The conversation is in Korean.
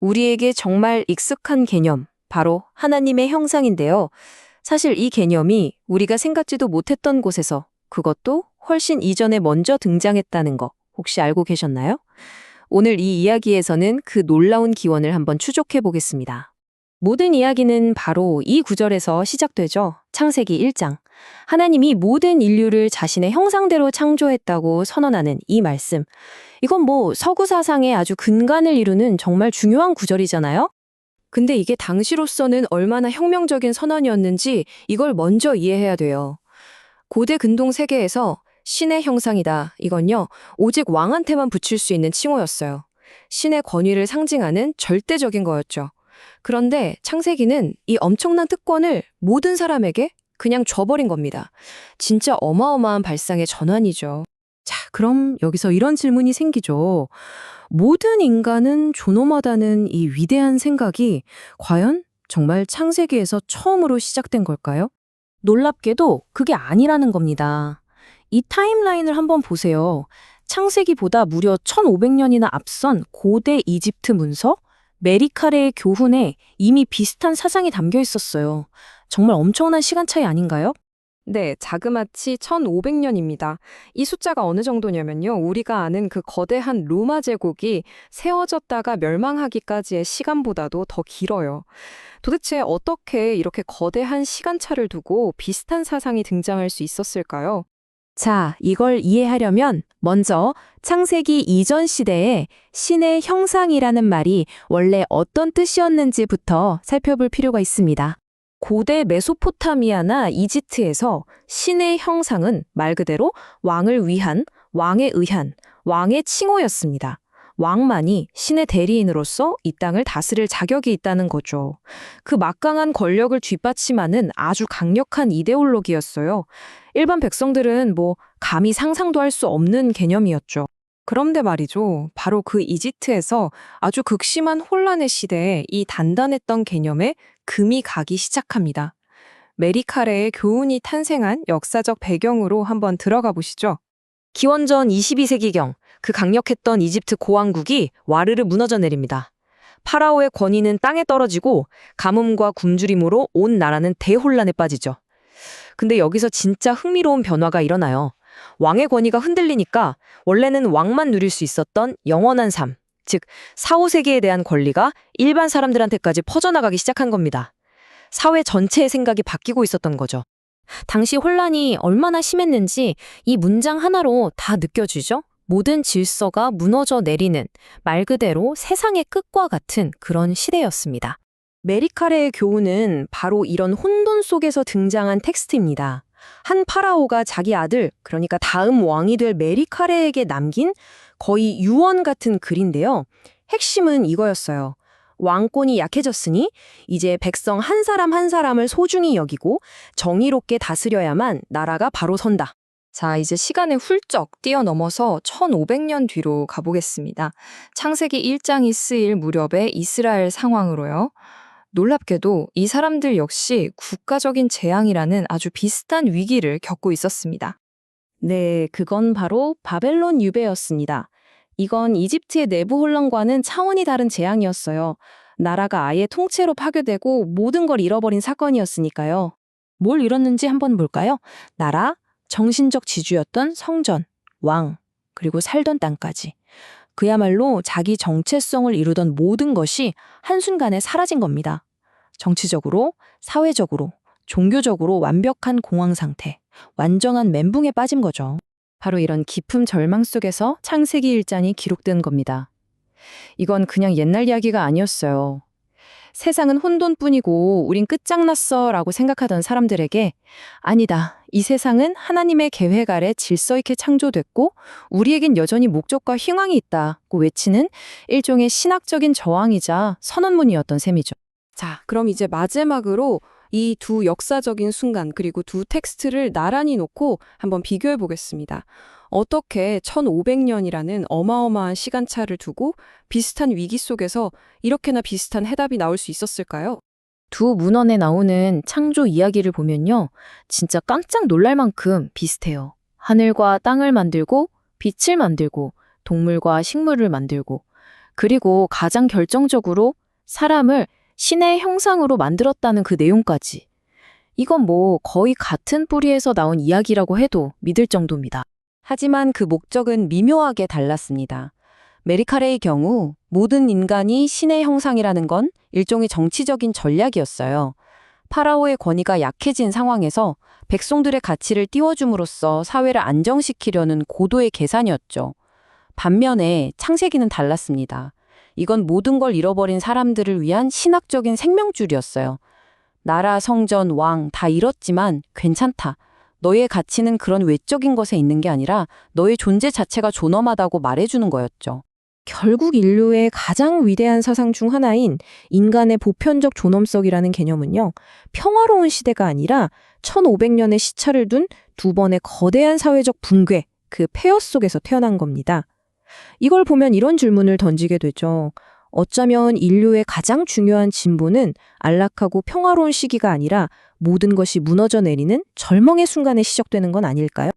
우리에게 정말 익숙한 개념, 바로 하나님의 형상인데요. 사실 이 개념이 우리가 생각지도 못했던 곳에서 그것도 훨씬 이전에 먼저 등장했다는 거 혹시 알고 계셨나요? 오늘 이 이야기에서는 그 놀라운 기원을 한번 추적해 보겠습니다. 모든 이야기는 바로 이 구절에서 시작되죠. 창세기 1장. 하나님이 모든 인류를 자신의 형상대로 창조했다고 선언하는 이 말씀. 이건 서구 사상의 아주 근간을 이루는 정말 중요한 구절이잖아요? 근데 이게 당시로서는 얼마나 혁명적인 선언이었는지 이걸 먼저 이해해야 돼요. 고대 근동 세계에서 신의 형상이다. 이건요, 오직 왕한테만 붙일 수 있는 칭호였어요. 신의 권위를 상징하는 절대적인 거였죠. 그런데 창세기는 이 엄청난 특권을 모든 사람에게 그냥 줘버린 겁니다. 진짜 어마어마한 발상의 전환이죠. 자, 그럼 여기서 이런 질문이 생기죠. 모든 인간은 존엄하다는 이 위대한 생각이 과연 정말 창세기에서 처음으로 시작된 걸까요? 놀랍게도 그게 아니라는 겁니다. 이 타임라인을 한번 보세요. 창세기보다 무려 1500년이나 앞선 고대 이집트 문서, 메리카레의 교훈에 이미 비슷한 사상이 담겨 있었어요. 정말 엄청난 시간 차이 아닌가요? 네, 자그마치 1500년입니다. 이 숫자가 어느 정도냐면요. 우리가 아는 그 거대한 로마 제국이 세워졌다가 멸망하기까지의 시간보다도 더 길어요. 도대체 어떻게 이렇게 거대한 시간차를 두고 비슷한 사상이 등장할 수 있었을까요? 자, 이걸 이해하려면 먼저 창세기 이전 시대에 신의 형상이라는 말이 원래 어떤 뜻이었는지부터 살펴볼 필요가 있습니다. 고대 메소포타미아나 이집트에서 신의 형상은 말 그대로 왕을 위한, 왕에 의한, 왕의 칭호였습니다. 왕만이 신의 대리인으로서 이 땅을 다스릴 자격이 있다는 거죠. 그 막강한 권력을 뒷받침하는 아주 강력한 이데올로기였어요. 일반 백성들은 감히 상상도 할 수 없는 개념이었죠. 그런데 말이죠. 바로 그 이집트에서 아주 극심한 혼란의 시대에 이 단단했던 개념에 금이 가기 시작합니다. 메리카레의 교훈이 탄생한 역사적 배경으로 한번 들어가 보시죠. 기원전 22세기경 그 강력했던 이집트 고왕국이 와르르 무너져 내립니다. 파라오의 권위는 땅에 떨어지고 가뭄과 굶주림으로 온 나라는 대혼란에 빠지죠. 근데 여기서 진짜 흥미로운 변화가 일어나요. 왕의 권위가 흔들리니까 원래는 왕만 누릴 수 있었던 영원한 삶, 즉 4, 5세기에 대한 권리가 일반 사람들한테까지 퍼져나가기 시작한 겁니다. 사회 전체의 생각이 바뀌고 있었던 거죠. 당시 혼란이 얼마나 심했는지 이 문장 하나로 다 느껴지죠? 모든 질서가 무너져 내리는 말 그대로 세상의 끝과 같은 그런 시대였습니다. 메리카레의 교훈은 바로 이런 혼돈 속에서 등장한 텍스트입니다. 한 파라오가 자기 아들, 그러니까 다음 왕이 될 메리카레에게 남긴 거의 유언 같은 글인데요. 핵심은 이거였어요. 왕권이 약해졌으니 이제 백성 한 사람 한 사람을 소중히 여기고 정의롭게 다스려야만 나라가 바로 선다. 자, 이제 시간을 훌쩍 뛰어넘어서 1500년 뒤로 가보겠습니다. 창세기 1장이 쓰일 무렵의 이스라엘 상황으로요. 놀랍게도 이 사람들 역시 국가적인 재앙이라는 아주 비슷한 위기를 겪고 있었습니다. 네, 그건 바로 바벨론 유배였습니다. 이건 이집트의 내부 혼란과는 차원이 다른 재앙이었어요. 나라가 아예 통째로 파괴되고 모든 걸 잃어버린 사건이었으니까요. 뭘 잃었는지 한번 볼까요? 나라, 정신적 지주였던 성전, 왕, 그리고 살던 땅까지. 그야말로 자기 정체성을 이루던 모든 것이 한순간에 사라진 겁니다. 정치적으로, 사회적으로, 종교적으로 완벽한 공황 상태, 완전한 멘붕에 빠진 거죠. 바로 이런 깊은 절망 속에서 창세기 1장이 기록된 겁니다. 이건 그냥 옛날 이야기가 아니었어요. 세상은 혼돈뿐이고 우린 끝장났어 라고 생각하던 사람들에게 아니다. 이 세상은 하나님의 계획 아래 질서 있게 창조됐고 우리에겐 여전히 목적과 희망이 있다고 외치는 일종의 신학적인 저항이자 선언문이었던 셈이죠. 자, 그럼 이제 마지막으로 이 두 역사적인 순간 그리고 두 텍스트를 나란히 놓고 한번 비교해 보겠습니다. 어떻게 1500년이라는 어마어마한 시간차를 두고 비슷한 위기 속에서 이렇게나 비슷한 해답이 나올 수 있었을까요? 두 문헌에 나오는 창조 이야기를 보면요. 진짜 깜짝 놀랄 만큼 비슷해요. 하늘과 땅을 만들고 빛을 만들고 동물과 식물을 만들고 그리고 가장 결정적으로 사람을 신의 형상으로 만들었다는 그 내용까지. 이건 뭐 거의 같은 뿌리에서 나온 이야기라고 해도 믿을 정도입니다. 하지만 그 목적은 미묘하게 달랐습니다. 메리카레의 경우 모든 인간이 신의 형상이라는 건 일종의 정치적인 전략이었어요. 파라오의 권위가 약해진 상황에서 백성들의 가치를 띄워줌으로써 사회를 안정시키려는 고도의 계산이었죠. 반면에 창세기는 달랐습니다. 이건 모든 걸 잃어버린 사람들을 위한 신학적인 생명줄이었어요. 나라, 성전, 왕 다 잃었지만 괜찮다. 너의 가치는 그런 외적인 것에 있는 게 아니라 너의 존재 자체가 존엄하다고 말해주는 거였죠. 결국 인류의 가장 위대한 사상 중 하나인 인간의 보편적 존엄성이라는 개념은요, 평화로운 시대가 아니라 1500년의 시차를 둔 두 번의 거대한 사회적 붕괴, 그 폐허 속에서 태어난 겁니다. 이걸 보면 이런 질문을 던지게 되죠. 어쩌면 인류의 가장 중요한 진보는 안락하고 평화로운 시기가 아니라 모든 것이 무너져 내리는 절망의 순간에 시작되는 건 아닐까요?